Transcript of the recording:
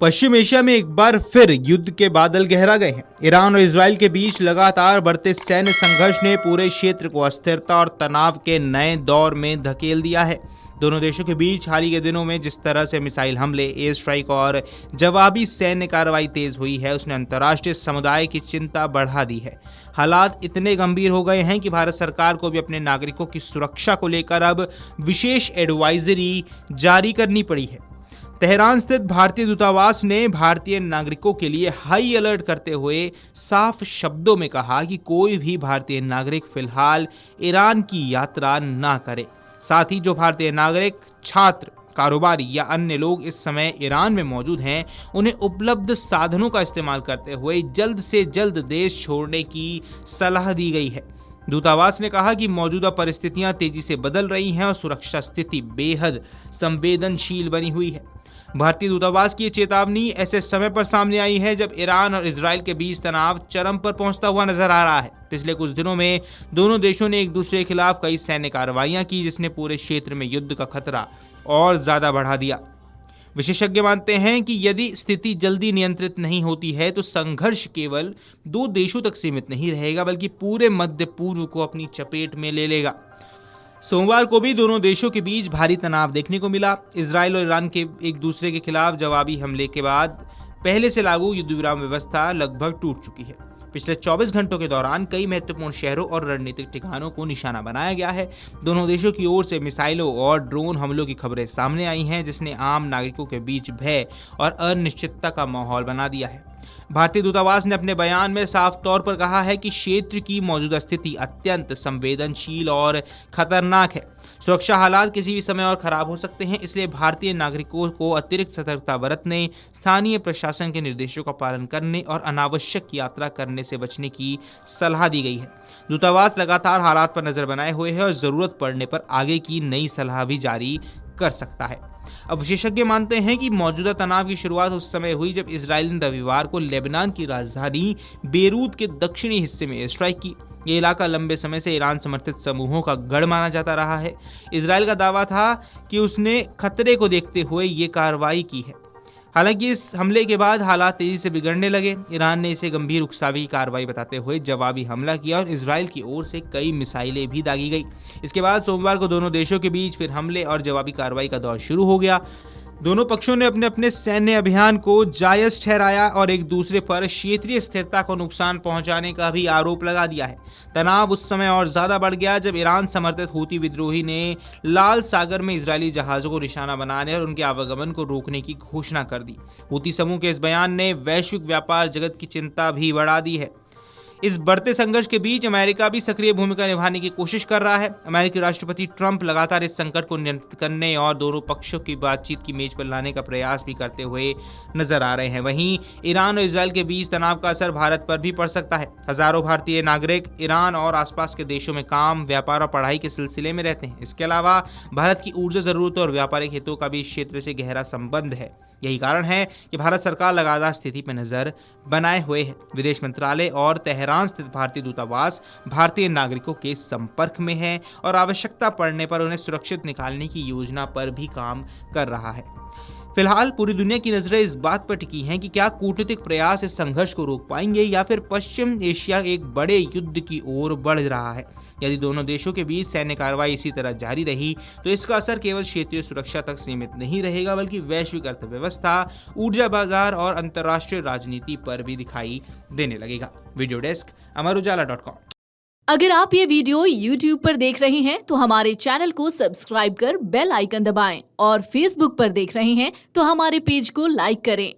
पश्चिम Asia में एक बार फिर युद्ध के बादल गहरा गए हैं। ईरान और इजराइल के बीच लगातार बढ़ते सैन्य संघर्ष ने पूरे क्षेत्र को अस्थिरता और तनाव के नए दौर में धकेल दिया है। दोनों देशों के बीच हाल ही के दिनों में जिस तरह से मिसाइल हमले, एयर स्ट्राइक और जवाबी सैन्य कार्रवाई तेज हुई है, उसने अंतर्राष्ट्रीय समुदाय की चिंता बढ़ा दी है। हालात इतने गंभीर हो गए हैं कि भारत सरकार को भी अपने नागरिकों की सुरक्षा को लेकर अब विशेष एडवाइजरी जारी करनी पड़ी है। तेहरान स्थित भारतीय दूतावास ने भारतीय नागरिकों के लिए हाई अलर्ट करते हुए साफ शब्दों में कहा कि कोई भी भारतीय नागरिक फिलहाल ईरान की यात्रा ना करे। साथ ही जो भारतीय नागरिक, छात्र, कारोबारी या अन्य लोग इस समय ईरान में मौजूद हैं, उन्हें उपलब्ध साधनों का इस्तेमाल करते हुए जल्द से जल्द देश छोड़ने की सलाह दी गई है। दूतावास ने कहा कि मौजूदा परिस्थितियां तेजी से बदल रही हैं और सुरक्षा स्थिति बेहद संवेदनशील बनी हुई है। भारतीय दूतावास की चेतावनी ऐसे समय पर सामने आई है जब ईरान और इजराइल के बीच तनाव चरम पर पहुंचता हुआ नजर आ रहा है। पिछले कुछ दिनों में दोनों देशों ने एक दूसरे के खिलाफ कई सैन्य कार्रवाइयां की, जिसने पूरे क्षेत्र में युद्ध का खतरा और ज्यादा बढ़ा दिया। विशेषज्ञ मानते हैं कि यदि स्थिति जल्दी नियंत्रित नहीं होती है तो संघर्ष केवल दो देशों तक सीमित नहीं रहेगा, बल्कि पूरे मध्य पूर्व को अपनी चपेट में ले लेगा। सोमवार को भी दोनों देशों के बीच भारी तनाव देखने को मिला। इजराइल और ईरान के एक दूसरे के खिलाफ जवाबी हमले के बाद पहले से लागू युद्ध विराम व्यवस्था लगभग टूट चुकी है। पिछले 24 घंटों के दौरान कई महत्वपूर्ण शहरों और रणनीतिक ठिकानों को निशाना बनाया गया है। दोनों देशों की ओर से मिसाइलों और ड्रोन हमलों की खबरें सामने आई हैं, जिसने आम नागरिकों के बीच भय और अनिश्चितता का माहौल बना दिया है। भारतीय दूतावास ने अपने बयान में साफ तौर पर कहा है कि क्षेत्र की मौजूदा स्थिति अत्यंत संवेदनशील और खतरनाक है। सुरक्षा हालात किसी भी समय और खराब हो सकते हैं, इसलिए भारतीय नागरिकों को अतिरिक्त सतर्कता बरतने, स्थानीय प्रशासन के निर्देशों का पालन करने और अनावश्यक यात्रा करने से बचने की सलाह दी गई है। दूतावास लगातार हालात पर नजर बनाए हुए है और जरूरत पड़ने पर आगे की नई सलाह भी जारी कर सकता है। अब विशेषज्ञ मानते हैं कि मौजूदा तनाव की शुरुआत उस समय हुई जब इजराइल ने रविवार को लेबनान की राजधानी बेरूत के दक्षिणी हिस्से में एयर स्ट्राइक की। ये इलाका लंबे समय से ईरान समर्थित समूहों का गढ़ माना जाता रहा है। इजराइल का दावा था कि उसने खतरे को देखते हुए ये कार्रवाई की है। हालांकि इस हमले के बाद हालात तेजी से बिगड़ने लगे। ईरान ने इसे गंभीर उकसावी कार्रवाई बताते हुए जवाबी हमला किया और इजराइल की ओर से कई मिसाइलें भी दागी गई। इसके बाद सोमवार को दोनों देशों के बीच फिर हमले और जवाबी कार्रवाई का दौर शुरू हो गया। दोनों पक्षों ने अपने अपने सैन्य अभियान को जायज ठहराया और एक दूसरे पर क्षेत्रीय स्थिरता को नुकसान पहुंचाने का भी आरोप लगा दिया है। तनाव उस समय और ज्यादा बढ़ गया जब ईरान समर्थित हूती विद्रोही ने लाल सागर में इजरायली जहाजों को निशाना बनाने और उनके आवागमन को रोकने की घोषणा कर दी। हूती समूह के इस बयान ने वैश्विक व्यापार जगत की चिंता भी बढ़ा दी है। इस बढ़ते संघर्ष के बीच अमेरिका भी सक्रिय भूमिका निभाने की कोशिश कर रहा है। अमेरिकी राष्ट्रपति ट्रंप लगातार इस संकट को नियंत्रित करने और दोनों पक्षों की बातचीत की मेज पर लाने का प्रयास भी करते हुए नजर आ रहे हैं। वहीं ईरान और इजराइल के बीच तनाव का असर भारत पर भी पड़ सकता है। हजारों भारतीय नागरिक ईरान और आसपास के देशों में काम, व्यापार और पढ़ाई के सिलसिले में रहते हैं। इसके अलावा भारत की ऊर्जा जरूरतों और व्यापारिक हितों का भी इस क्षेत्र से गहरा संबंध है। यही कारण है कि भारत सरकार लगातार स्थिति पर नजर बनाए हुए है। विदेश मंत्रालय और तेहरान स्थित भारतीय दूतावास भारतीय नागरिकों के संपर्क में है और आवश्यकता पड़ने पर उन्हें सुरक्षित निकालने की योजना पर भी काम कर रहा है। फिलहाल पूरी दुनिया की नजरें इस बात पर टिकी हैं कि क्या कूटनीतिक प्रयास इस संघर्ष को रोक पाएंगे या फिर पश्चिम एशिया एक बड़े युद्ध की ओर बढ़ रहा है। यदि दोनों देशों के बीच सैन्य कार्रवाई इसी तरह जारी रही तो इसका असर केवल क्षेत्रीय सुरक्षा तक सीमित नहीं रहेगा, बल्कि वैश्विक अर्थव्यवस्था, ऊर्जा बाजार और अंतर्राष्ट्रीय राजनीति पर भी दिखाई देने लगेगा। वीडियो डेस्क अमरउजाला.com। अगर आप ये वीडियो YouTube पर देख रहे हैं तो हमारे चैनल को सब्सक्राइब कर बेल आइकन दबाएं और Facebook पर देख रहे हैं तो हमारे पेज को लाइक करें।